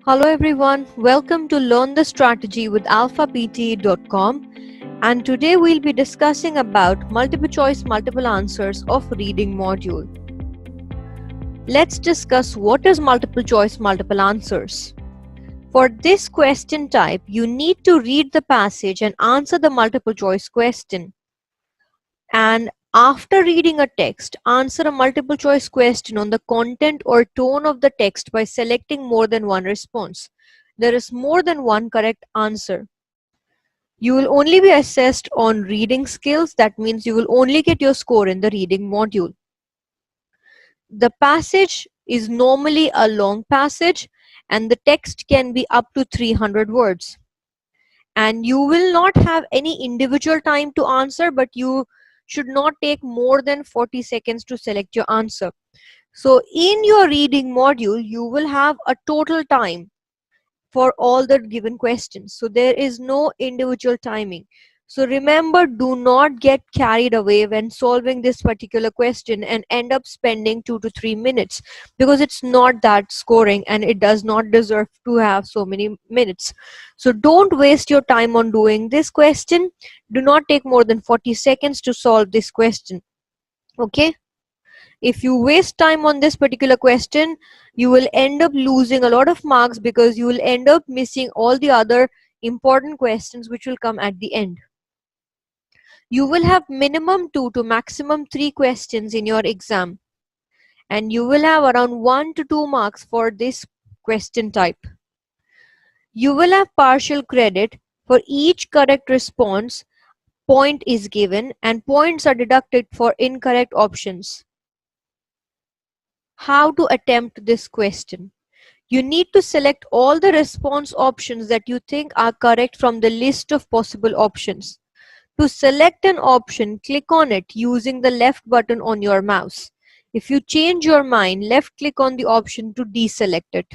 Hello everyone, welcome to Learn the Strategy with alphapt.com, and today we'll be discussing about multiple choice multiple answers of reading module. Let's discuss what is multiple choice multiple answers. For this question type, you need to read the passage and answer the multiple choice question. And after reading a text, answer a multiple choice question on the content or tone of the text by selecting more than one response. There is more than one correct answer. You will only be assessed on reading skills. That means you will only get your score in the reading module. The passage is normally a long passage and the text can be up to 300 words. And you will not have any individual time to answer, but you should not take more than 40 seconds to select your answer. So in your reading module, you will have a total time for all the given questions. So there is no individual timing. So remember, do not get carried away when solving this particular question and end up spending 2 to 3 minutes, because it's not that scoring and it does not deserve to have so many minutes. So don't waste your time on doing this question. Do not take more than 40 seconds to solve this question. Okay? If you waste time on this particular question, you will end up losing a lot of marks because you will end up missing all the other important questions which will come at the end. You will have minimum 2 to maximum 3 questions in your exam, and you will have around 1 to 2 marks for this question type. You will have partial credit for each correct response. Point is given and points are deducted for incorrect options. How to attempt this question? You need to select all the response options that you think are correct from the list of possible options. To select an option, click on it using the left button on your mouse. If you change your mind, left click on the option to deselect it.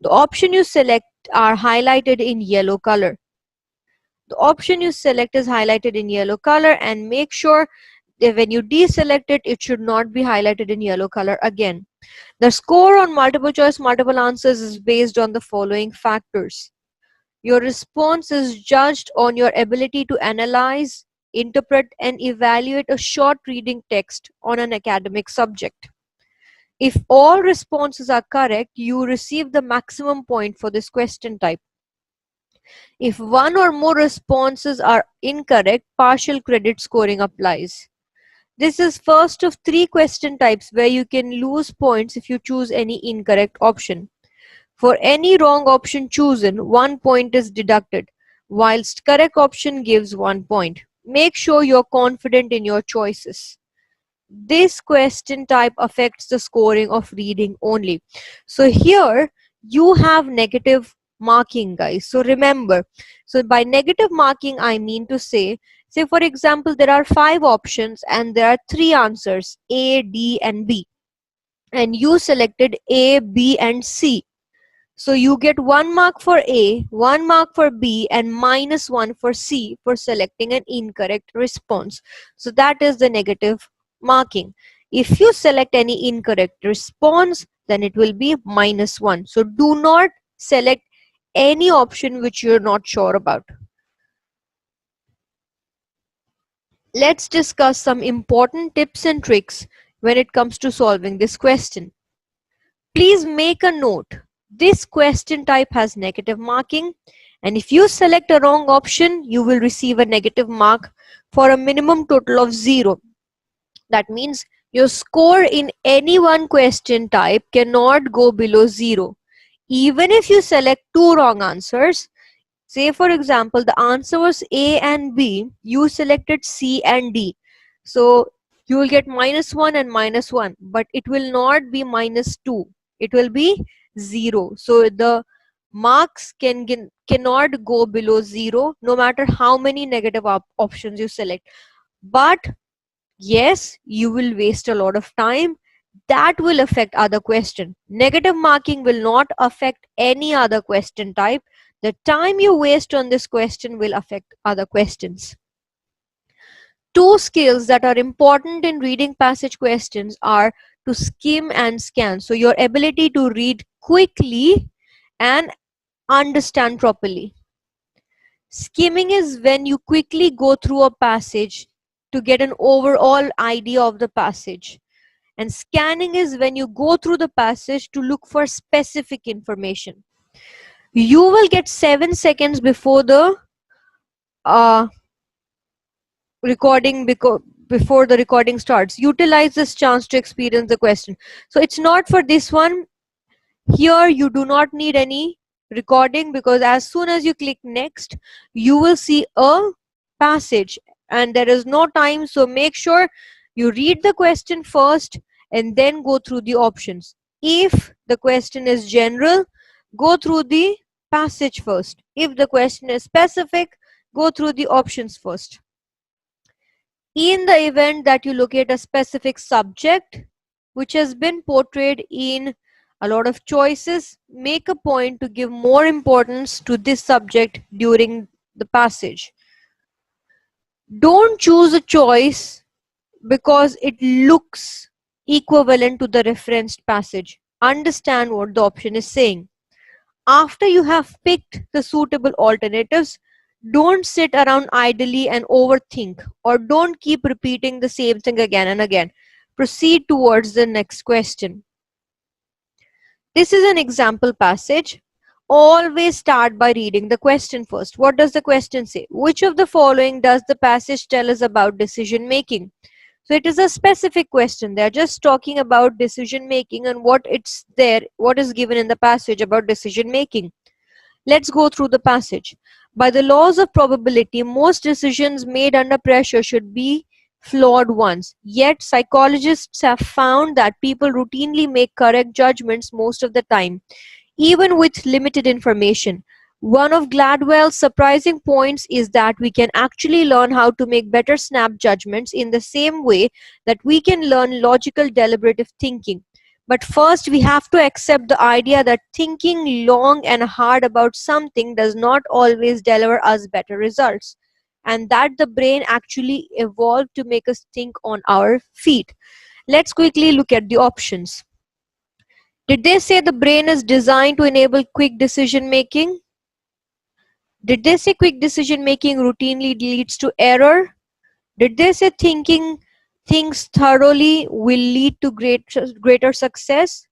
The option you select are highlighted in yellow color. The option you select is highlighted in yellow color, and make sure that when you deselect it, it should not be highlighted in yellow color again. The score on multiple choice multiple answers is based on the following factors. Your response is judged on your ability to analyze, interpret, and evaluate a short reading text on an academic subject. If all responses are correct, you receive the maximum point for this question type. If one or more responses are incorrect, partial credit scoring applies. This is first of 3 question types where you can lose points if you choose any incorrect option. For any wrong option chosen, 1 point is deducted, whilst correct option gives 1 point. Make sure you're confident in your choices. This question type affects the scoring of reading only. So here you have negative marking, guys. So remember, so by negative marking I mean to say for example, there are 5 options and there are 3 answers, A, D and B, and you selected A, B and C. So you get 1 mark for A, 1 mark for B and -1 for C for selecting an incorrect response. So that is the negative marking. If you select any incorrect response, then it will be -1. So do not select any option which you're not sure about. Let's discuss some important tips and tricks when it comes to solving this question. Please make a note. This question type has negative marking, and if you select a wrong option, you will receive a negative mark for a minimum total of 0. That means your score in any one question type cannot go below 0. Even if you select 2 wrong answers, say for example, the answer was A and B, you selected C and D. So you will get -1 and -1, but it will not be -2. It will be 0. So the marks cannot go below 0 no matter how many negative options you select. But yes, you will waste a lot of time. That will affect other question. Negative marking will not affect any other question type. The time you waste on this question will affect other questions. 2 skills that are important in reading passage questions are to skim and scan. So your ability to read quickly and understand properly. Skimming is when you quickly go through a passage to get an overall idea of the passage. And scanning is when you go through the passage to look for specific information. You will get 7 seconds before the uh, recording before the recording starts. Utilize this chance to experience the question. So it's not for this one. Here you do not need any recording, because as soon as you click next, you will see a passage and there is no time. So make sure you read the question first and then go through the options. If the question is general, go through the passage first. If the question is specific, go through the options first. In the event that you locate a specific subject which has been portrayed in a lot of choices, make a point to give more importance to this subject during the passage. Don't choose a choice because it looks equivalent to the referenced passage. Understand what the option is saying. After you have picked the suitable alternatives, don't sit around idly and overthink, or don't keep repeating the same thing again and again. Proceed towards the next question. This is an example passage. Always start by reading the question first. What does the question say? Which of the following does the passage tell us about decision making? So it is a specific question. They are just talking about decision making and what is given in the passage about decision making. Let's go through the passage. By the laws of probability, most decisions made under pressure should be flawed ones. Yet, psychologists have found that people routinely make correct judgments most of the time, even with limited information. One of Gladwell's surprising points is that we can actually learn how to make better snap judgments in the same way that we can learn logical deliberative thinking. But first, we have to accept the idea that thinking long and hard about something does not always deliver us better results, and that the brain actually evolved to make us think on our feet. Let's quickly look at the options. Did they say the brain is designed to enable quick decision making? Did they say quick decision making routinely leads to error? Did they say thinking things thoroughly will lead to greater success?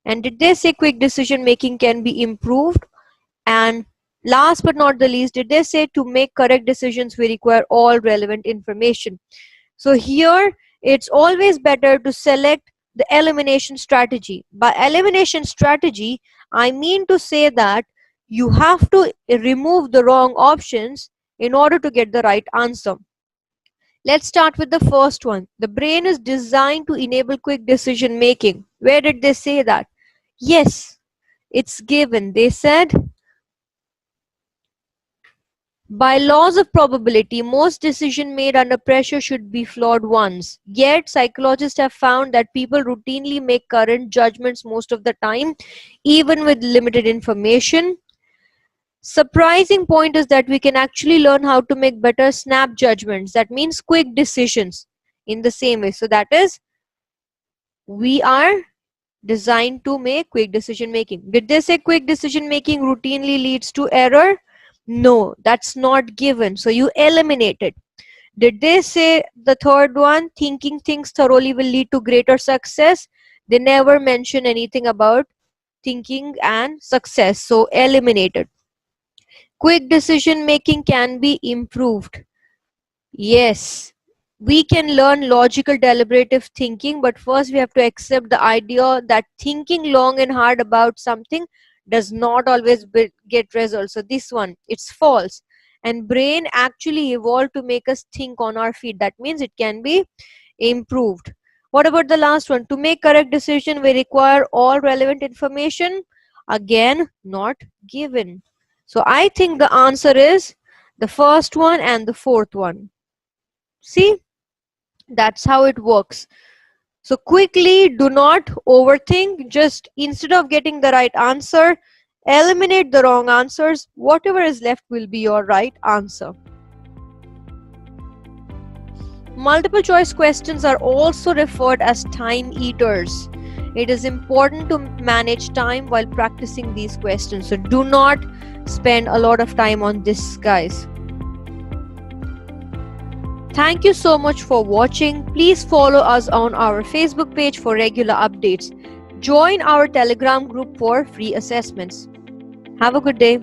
And did they say quick decision making can be improved? And last but not the least, did they say to make correct decisions we require all relevant information? So here it's always better to select the elimination strategy. By elimination strategy, I mean to say that you have to remove the wrong options in order to get the right answer. Let's start with the first one. The brain is designed to enable quick decision making. Where did they say that? Yes, it's given. They said, by laws of probability, most decisions made under pressure should be flawed ones. Yet, psychologists have found that people routinely make current judgments most of the time, even with limited information. Surprising point is that we can actually learn how to make better snap judgments. That means quick decisions in the same way. So that is, we are designed to make quick decision making. Did they say quick decision making routinely leads to error? No, that's not given. So you eliminate it. Did they say the third one, thinking things thoroughly will lead to greater success? They never mention anything about thinking and success. So eliminated. Quick decision making can be improved. Yes, we can learn logical deliberative thinking, but first we have to accept the idea that thinking long and hard about something does not always get results. So this one, it's false. And brain actually evolved to make us think on our feet. That means it can be improved. What about the last one? To make correct decision, we require all relevant information. Again, not given. So I think the answer is the first one and the fourth one. See, that's how it works. So quickly, do not overthink. Just instead of getting the right answer, eliminate the wrong answers. Whatever is left will be your right answer. Multiple choice questions are also referred as time eaters. It is important to manage time while practicing these questions. So do not spend a lot of time on this, guys. Thank you so much for watching. Please follow us on our Facebook page for regular updates. Join our Telegram group for free assessments. Have a good day.